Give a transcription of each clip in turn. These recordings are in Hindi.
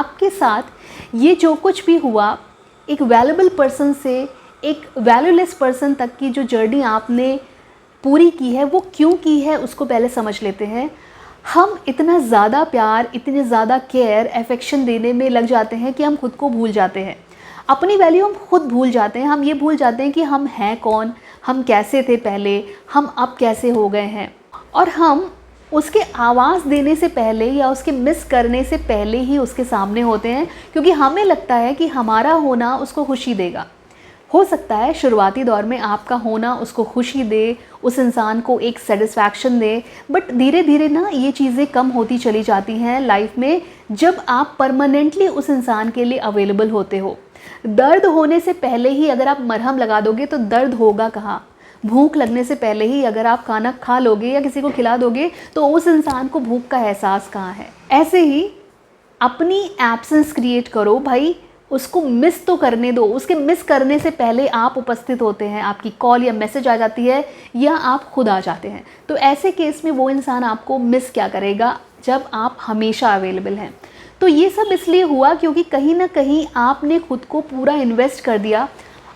आपके साथ ये जो कुछ भी हुआ, एक वैल्यूएबल पर्सन से एक वैल्यूलेस पर्सन तक की जो जर्नी आपने पूरी की है, वो क्यों की है उसको पहले समझ लेते हैं। हम इतना ज़्यादा प्यार, इतने ज़्यादा केयर, अफेक्शन देने में लग जाते हैं कि हम खुद को भूल जाते हैं, अपनी वैल्यू हम खुद भूल जाते हैं। हम ये भूल जाते हैं कि हम हैं कौन, हम कैसे थे पहले, हम अब कैसे हो गए हैं। और हम उसके आवाज़ देने से पहले या उसके मिस करने से पहले ही उसके सामने होते हैं, क्योंकि हमें लगता है कि हमारा होना उसको खुशी देगा। हो सकता है शुरुआती दौर में आपका होना उसको खुशी दे, उस इंसान को एक सेटिस्फैक्शन दे, बट धीरे धीरे ना ये चीज़ें कम होती चली जाती हैं लाइफ में, जब आप परमानेंटली उस इंसान के लिए अवेलेबल होते हो। दर्द होने से पहले ही अगर आप मरहम लगा दोगे तो दर्द होगा कहाँ। भूख लगने से पहले ही अगर आप खाना खा लोगे या किसी को खिला दोगे तो उस इंसान को भूख का एहसास कहाँ है। ऐसे ही अपनी एब्सेंस क्रिएट करो भाई, उसको मिस तो करने दो। उसके मिस करने से पहले आप उपस्थित होते हैं, आपकी कॉल या मैसेज आ जाती है या आप खुद आ जाते हैं। तो ऐसे केस में वो इंसान आपको मिस क्या करेगा जब आप हमेशा अवेलेबल हैं। तो ये सब इसलिए हुआ क्योंकि कहीं ना कहीं आपने खुद को पूरा इन्वेस्ट कर दिया,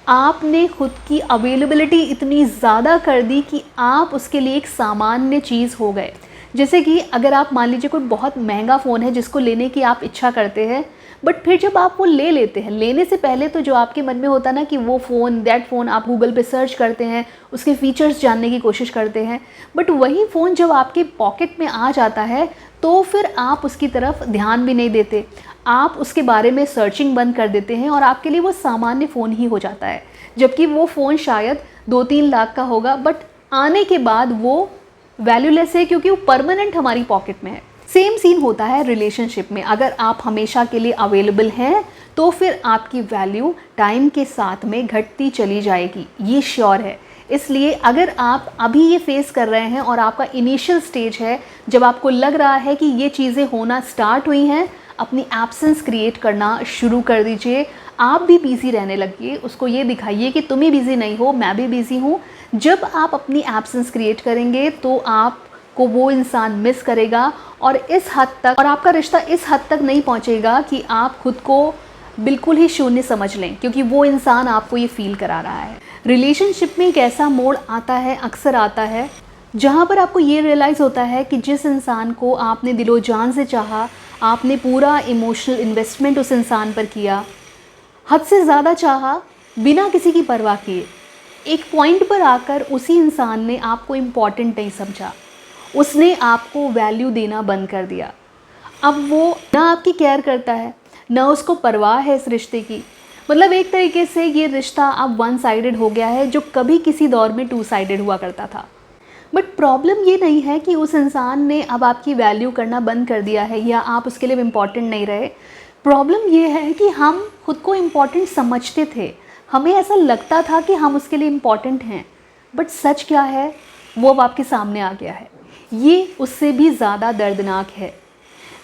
आपने खुद की अवेलेबिलिटी इतनी ज़्यादा कर दी कि आप उसके लिए एक सामान्य चीज़ हो गए। जैसे कि अगर आप मान लीजिए कोई बहुत महंगा फ़ोन है जिसको लेने की आप इच्छा करते हैं, बट फिर जब आप वो ले लेते हैं, लेने से पहले तो जो आपके मन में होता ना कि वो फ़ोन, दैट फ़ोन, आप गूगल पे सर्च करते हैं, उसके फ़ीचर्स जानने की कोशिश करते हैं, बट वही फ़ोन जब आपके पॉकेट में आ जाता है तो फिर आप उसकी तरफ ध्यान भी नहीं देते, आप उसके बारे में सर्चिंग बंद कर देते हैं और आपके लिए वो सामान्य फ़ोन ही हो जाता है। जबकि वो फ़ोन शायद 2-3 लाख का होगा, बट आने के बाद वो वैल्यूलेस है क्योंकि वो परमानेंट हमारी पॉकेट में है। सेम सीन होता है रिलेशनशिप में। अगर आप हमेशा के लिए अवेलेबल हैं तो फिर आपकी वैल्यू टाइम के साथ में घटती चली जाएगी, ये श्योर है। इसलिए अगर आप अभी ये फेस कर रहे हैं और आपका इनिशियल स्टेज है जब आपको लग रहा है कि ये चीज़ें होना स्टार्ट हुई हैं, अपनी एब्सेंस क्रिएट करना शुरू कर दीजिए। आप भी बिज़ी रहने लगिए, उसको ये दिखाइए कि तुम ही बिज़ी नहीं हो, मैं भी बिज़ी हूँ। जब आप अपनी एब्सेंस क्रिएट करेंगे तो आपको वो इंसान मिस करेगा और इस हद तक, और आपका रिश्ता इस हद तक नहीं पहुँचेगा कि आप खुद को बिल्कुल ही शून्य समझ लें, क्योंकि वो इंसान आपको ये फील करा रहा है। रिलेशनशिप में एक ऐसा मोड़ आता है, अक्सर आता है, जहाँ पर आपको ये रियलाइज़ होता है कि जिस इंसान को आपने दिलो जान से चाहा, आपने पूरा इमोशनल इन्वेस्टमेंट उस इंसान पर किया, हद से ज़्यादा चाहा, बिना किसी की परवाह किए, एक पॉइंट पर आकर उसी इंसान ने आपको इम्पॉर्टेंट नहीं समझा, उसने आपको वैल्यू देना बंद कर दिया। अब वो ना आपकी केयर करता है, ना उसको परवाह है इस रिश्ते की। मतलब एक तरीके से ये रिश्ता अब वन साइडेड हो गया है, जो कभी किसी दौर में टू साइडेड हुआ करता था। बट प्रॉब्लम ये नहीं है कि उस इंसान ने अब आपकी वैल्यू करना बंद कर दिया है या आप उसके लिए इम्पॉर्टेंट नहीं रहे। प्रॉब्लम ये है कि हम खुद को इम्पॉर्टेंट समझते थे, हमें ऐसा लगता था कि हम उसके लिए इम्पॉर्टेंट हैं, बट सच क्या है वो अब आपके सामने आ गया है। ये उससे भी ज़्यादा दर्दनाक है।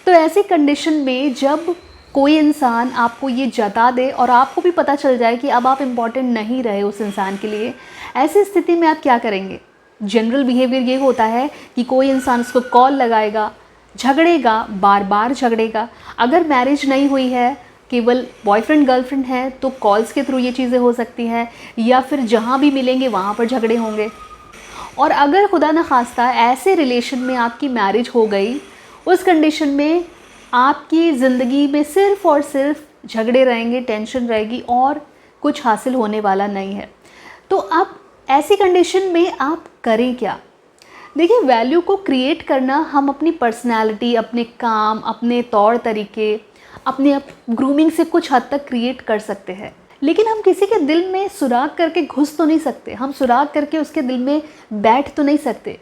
तो ऐसी कंडीशन में जब कोई इंसान आपको ये जता दे और आपको भी पता चल जाए कि अब आप इम्पॉर्टेंट नहीं रहे उस इंसान के लिए, ऐसी स्थिति में आप क्या करेंगे? जनरल बिहेवियर ये होता है कि कोई इंसान उसको कॉल लगाएगा, झगड़ेगा, बार बार झगड़ेगा। अगर मैरिज नहीं हुई है, केवल बॉयफ्रेंड गर्लफ्रेंड है, तो कॉल्स के थ्रू ये चीज़ें हो सकती हैं, या फिर जहाँ भी मिलेंगे वहाँ पर झगड़े होंगे। और अगर खुदा न खास्ता ऐसे रिलेशन में आपकी मैरिज हो गई, उस कंडीशन में आपकी ज़िंदगी में सिर्फ़ और सिर्फ झगड़े रहेंगे, टेंशन रहेगी और कुछ हासिल होने वाला नहीं है। तो अब ऐसी कंडीशन में आप करें क्या? देखिए, वैल्यू को क्रिएट करना हम अपनी पर्सनैलिटी, अपने काम, अपने तौर तरीके, अपने ग्रूमिंग से कुछ हद तक क्रिएट कर सकते हैं, लेकिन हम किसी के दिल में सुराग करके घुस तो नहीं सकते, हम सुराग करके उसके दिल में बैठ तो नहीं सकते।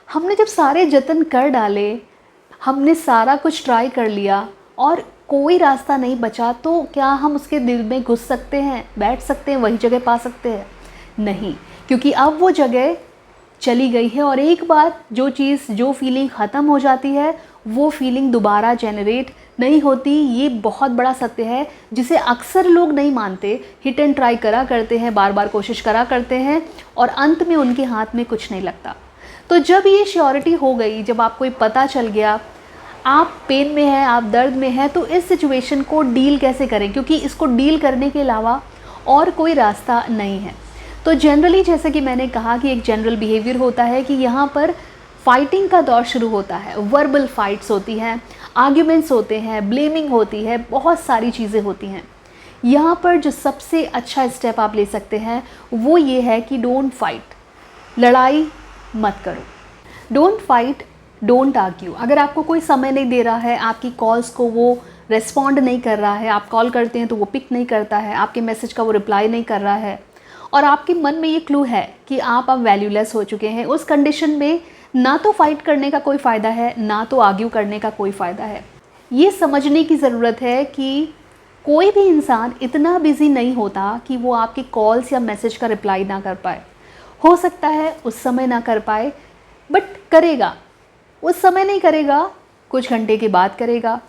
हमने जब सारे जतन कर डाले, हमने सारा कुछ ट्राई कर लिया और कोई रास्ता नहीं बचा, तो क्या हम उसके दिल में घुस सकते हैं, बैठ सकते हैं, वही जगह पा सकते हैं? नहीं, क्योंकि अब वो जगह चली गई है और एक बार जो चीज़, जो फीलिंग ख़त्म हो जाती है, वो फीलिंग दोबारा जनरेट नहीं होती। ये बहुत बड़ा सत्य है जिसे अक्सर लोग नहीं मानते। हिट एंड ट्राई करा करते हैं, बार बार कोशिश करा करते हैं और अंत में उनके हाथ में कुछ नहीं लगता। तो जब ये श्योरिटी हो गई, जब आपको ये पता चल गया, आप पेन में हैं, आप दर्द में हैं, तो इस सिचुएशन को डील कैसे करें, क्योंकि इसको डील करने के अलावा और कोई रास्ता नहीं है। तो जनरली जैसे कि मैंने कहा कि एक जनरल बिहेवियर होता है कि यहाँ पर फाइटिंग का दौर शुरू होता है, वर्बल फाइट्स होती हैं, आर्ग्यूमेंट्स होते हैं, ब्लेमिंग होती है, बहुत सारी चीज़ें होती हैं। यहाँ पर जो सबसे अच्छा स्टेप आप ले सकते हैं वो ये है कि डोंट फाइट, लड़ाई मत करो। Don't fight, don't argue. अगर आपको कोई समय नहीं दे रहा है, आपकी कॉल्स को वो रिस्पॉन्ड नहीं कर रहा है, आप कॉल करते हैं तो वो पिक नहीं करता है, आपके मैसेज का वो रिप्लाई नहीं कर रहा है, और आपके मन में ये क्लू है कि आप अब वैल्यूलेस हो चुके हैं, उस कंडीशन में ना तो फाइट करने का कोई फ़ायदा है, ना तो आर्ग्यू करने का कोई फ़ायदा है। ये समझने की ज़रूरत है कि कोई भी इंसान इतना बिजी नहीं होता कि वो आपके कॉल्स या मैसेज का रिप्लाई ना कर पाए। हो सकता है उस समय ना कर पाए, बट करेगा। उस समय नहीं करेगा, कुछ घंटे के बाद करेगा।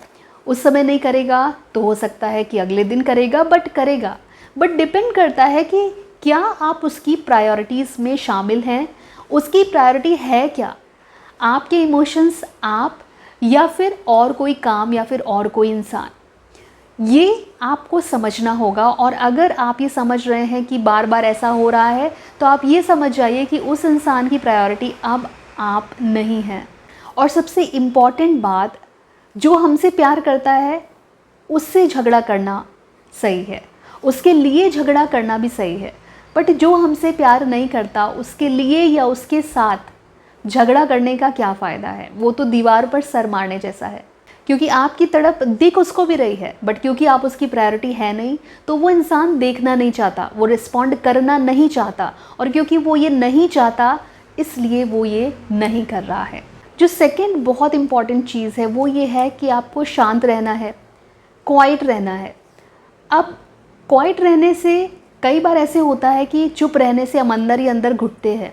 उस समय नहीं करेगा तो हो सकता है कि अगले दिन करेगा, बट करेगा। बट डिपेंड करता है कि क्या आप उसकी प्रायोरिटीज़ में शामिल हैं, उसकी प्रायोरिटी है क्या, आपके इमोशंस, आप, या फिर और कोई काम, या फिर और कोई इंसान। ये आपको समझना होगा। और अगर आप ये समझ रहे हैं कि बार बार ऐसा हो रहा है, तो आप ये समझ जाइए कि उस इंसान की प्रायोरिटी अब आप नहीं हैं। और सबसे इम्पॉर्टेंट बात, जो हमसे प्यार करता है उससे झगड़ा करना सही है, उसके लिए झगड़ा करना भी सही है, बट जो हमसे प्यार नहीं करता उसके लिए या उसके साथ झगड़ा करने का क्या फ़ायदा है। वो तो दीवार पर सर मारने जैसा है, क्योंकि आपकी तड़प दिख उसको भी रही है, बट क्योंकि आप उसकी प्रायोरिटी है नहीं, तो वो इंसान देखना नहीं चाहता, वो रिस्पॉन्ड करना नहीं चाहता, और क्योंकि वो ये नहीं चाहता इसलिए वो ये नहीं कर रहा है। जो सेकंड बहुत इम्पॉर्टेंट चीज़ है वो ये है कि आपको शांत रहना है, क्वाइट रहना है। अब क्वाइट रहने से कई बार ऐसे होता है कि चुप रहने से हम अंदर ही अंदर घुटते हैं।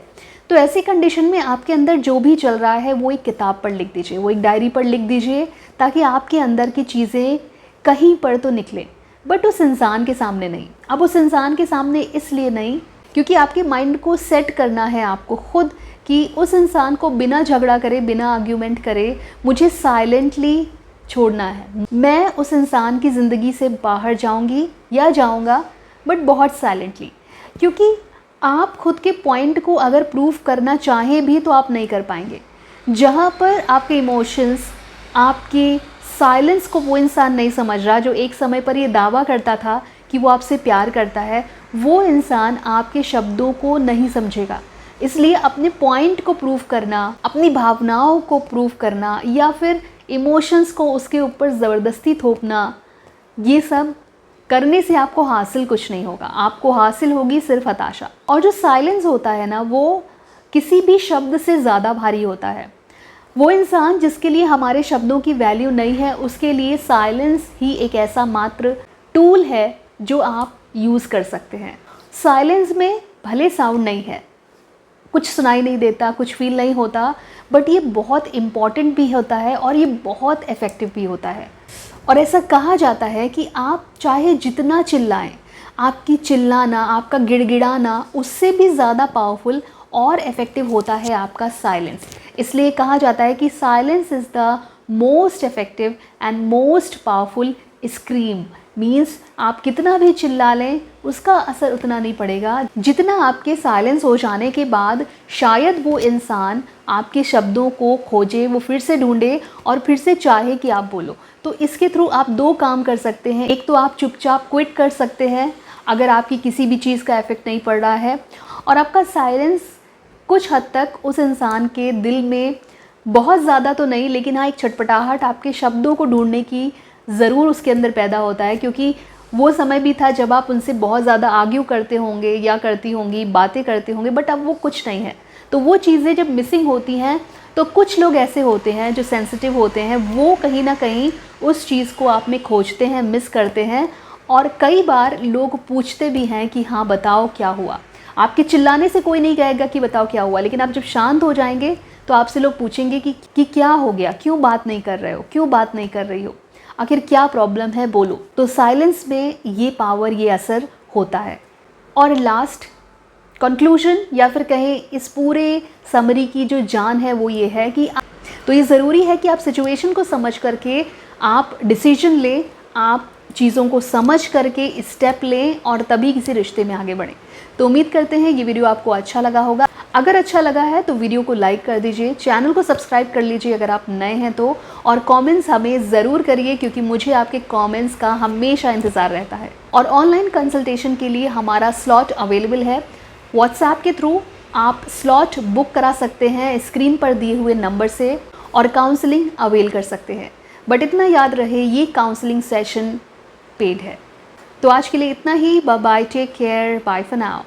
तो ऐसी कंडीशन में आपके अंदर जो भी चल रहा है वो एक किताब पर लिख दीजिए, वो एक डायरी पर लिख दीजिए, ताकि आपके अंदर की चीज़ें कहीं पर तो निकलें, बट उस इंसान के सामने नहीं। अब उस इंसान के सामने इसलिए नहीं क्योंकि आपके माइंड को सेट करना है आपको खुद, कि उस इंसान को बिना झगड़ा करे, बिना आर्ग्यूमेंट करे मुझे साइलेंटली छोड़ना है। मैं उस इंसान की ज़िंदगी से बाहर जाऊंगी या जाऊंगा, बट बहुत साइलेंटली, क्योंकि आप खुद के पॉइंट को अगर प्रूव करना चाहें भी तो आप नहीं कर पाएंगे। जहाँ पर आपके इमोशंस, आपके साइलेंस को वो इंसान नहीं समझ रहा जो एक समय पर ये दावा करता था कि वो आपसे प्यार करता है, वो इंसान आपके शब्दों को नहीं समझेगा। इसलिए अपने पॉइंट को प्रूव करना, अपनी भावनाओं को प्रूव करना, या फिर इमोशंस को उसके ऊपर ज़बरदस्ती थोपना, ये सब करने से आपको हासिल कुछ नहीं होगा, आपको हासिल होगी सिर्फ हताशा। और जो साइलेंस होता है ना, वो किसी भी शब्द से ज़्यादा भारी होता है। वो इंसान जिसके लिए हमारे शब्दों की वैल्यू नहीं है, उसके लिए साइलेंस ही एक ऐसा मात्र टूल है जो आप यूज़ कर सकते हैं। साइलेंस में भले साउंड नहीं है, कुछ सुनाई नहीं देता, कुछ फील नहीं होता, बट ये बहुत इम्पॉर्टेंट भी होता है और ये बहुत इफ़ेक्टिव भी होता है। और ऐसा कहा जाता है कि आप चाहे जितना चिल्लाएं, आपकी चिल्लाना, आपका गिड़गिड़ाना उससे भी ज़्यादा पावरफुल और इफ़ेक्टिव होता है आपका साइलेंस। इसलिए कहा जाता है कि silence is the most effective and most powerful scream. Means आप कितना भी चिल्ला लें उसका असर उतना नहीं पड़ेगा जितना आपके साइलेंस हो जाने के बाद शायद वो इंसान आपके शब्दों को खोजे, वो फिर से ढूंढे और फिर से चाहे कि आप बोलो। तो इसके थ्रू आप दो काम कर सकते हैं। एक तो आप चुपचाप क्विट कर सकते हैं अगर आपकी किसी भी चीज़ का इफ़ेक्ट नहीं पड़ रहा है, और आपका साइलेंस कुछ हद तक उस इंसान के दिल में, बहुत ज़्यादा तो नहीं लेकिन हाँ, एक छटपटाहट आपके शब्दों को ढूंढने की ज़रूर उसके अंदर पैदा होता है, क्योंकि वो समय भी था जब आप उनसे बहुत ज़्यादा आर्ग्यू करते होंगे या करती होंगी, बातें करते होंगे, बट अब वो कुछ नहीं है। तो वो चीज़ें जब मिसिंग होती हैं तो कुछ लोग ऐसे होते हैं जो सेंसिटिव होते हैं, वो कहीं ना कहीं उस चीज़ को आप में खोजते हैं, मिस करते हैं। और कई बार लोग पूछते भी हैं कि हाँ बताओ क्या हुआ। आपके चिल्लाने से कोई नहीं कहेगा कि बताओ क्या हुआ, लेकिन आप जब शांत हो जाएंगे तो आपसे लोग पूछेंगे कि क्या हो गया, क्यों बात नहीं कर रहे हो, क्यों बात नहीं कर रही हो, आखिर क्या प्रॉब्लम है, बोलो। तो साइलेंस में ये पावर, ये असर होता है। और लास्ट कंक्लूजन या फिर कहें इस पूरे समरी की जो जान है वो ये है कि तो ये ज़रूरी है कि आप सिचुएशन को समझ करके आप डिसीजन लें, आप चीज़ों को समझ करके स्टेप लें और तभी किसी रिश्ते में आगे बढ़ें। तो उम्मीद करते हैं ये वीडियो आपको अच्छा लगा होगा। अगर अच्छा लगा है तो वीडियो को लाइक कर दीजिए, चैनल को सब्सक्राइब कर लीजिए अगर आप नए हैं तो, और कमेंट्स हमें ज़रूर करिए क्योंकि मुझे आपके कमेंट्स का हमेशा इंतज़ार रहता है। और ऑनलाइन कंसल्टेशन के लिए हमारा स्लॉट अवेलेबल है। व्हाट्सएप के थ्रू आप स्लॉट बुक करा सकते हैं स्क्रीन पर दिए हुए नंबर से और काउंसलिंग अवेल कर सकते हैं। बट इतना याद रहे, ये काउंसलिंग सेशन पेड है। तो आज के लिए इतना ही। Bye bye, take care, bye for now.